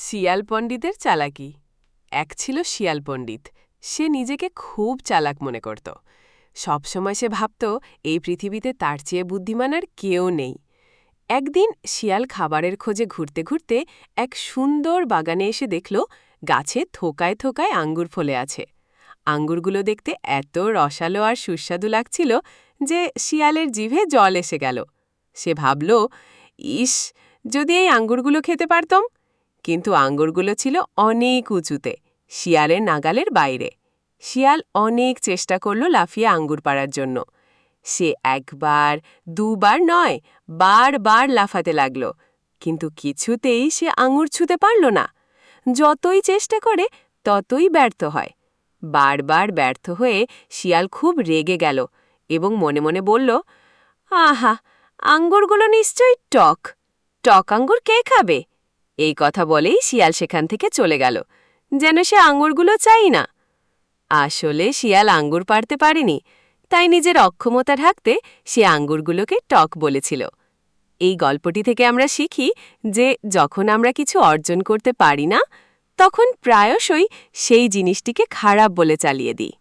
শিয়াল পণ্ডিতের চালাকি। এক ছিল শিয়াল পণ্ডিত। সে নিজেকে খুব চালাক মনে করত। সবসময় সে ভাবত এই পৃথিবীতে তার চেয়ে বুদ্ধিমান আর কেউ নেই। একদিন শিয়াল খাবারের খোঁজে ঘুরতে ঘুরতে এক সুন্দর বাগানে এসে দেখল গাছে থোকায় থোকায় আঙ্গুর ফলে আছে। আঙ্গুরগুলো দেখতে এত রসালো আর সুস্বাদু লাগছিল যে শিয়ালের জিভে জল এসে গেল। সে ভাবল, ইস, যদি এই আঙ্গুরগুলো খেতে পারতাম। কিন্তু আঙ্গুরগুলো ছিল অনেক উঁচুতে, শিয়ালের নাগালের বাইরে। শিয়াল অনেক চেষ্টা করল লাফিয়ে আঙ্গুর পাড়ার জন্য। সে একবার, দুবার নয়, বারবার লাফাতে লাগল, কিন্তু কিছুতেই সে আঙুর ছুঁতে পারল না। যতই চেষ্টা করে ততই ব্যর্থ হয়। বারবার ব্যর্থ হয়ে শিয়াল খুব রেগে গেল এবং মনে মনে বলল, আহা, আঙ্গুরগুলো নিশ্চয়ই টক। টক আঙ্গুর কে খাবে? এই কথা বলেই শিয়াল সেখান থেকে চলে গেল, যেন সে আঙ্গুরগুলো চাই না। আসলে শিয়াল আঙ্গুর পাড়তে পারেনি, তাই নিজের অক্ষমতা ঢাকতে সে আঙ্গুরগুলোকে টক বলেছিল। এই গল্পটি থেকে আমরা শিখি যে যখন আমরা কিছু অর্জন করতে পারি না, তখন প্রায়শই সেই জিনিসটিকে খারাপ বলে চালিয়ে দিই।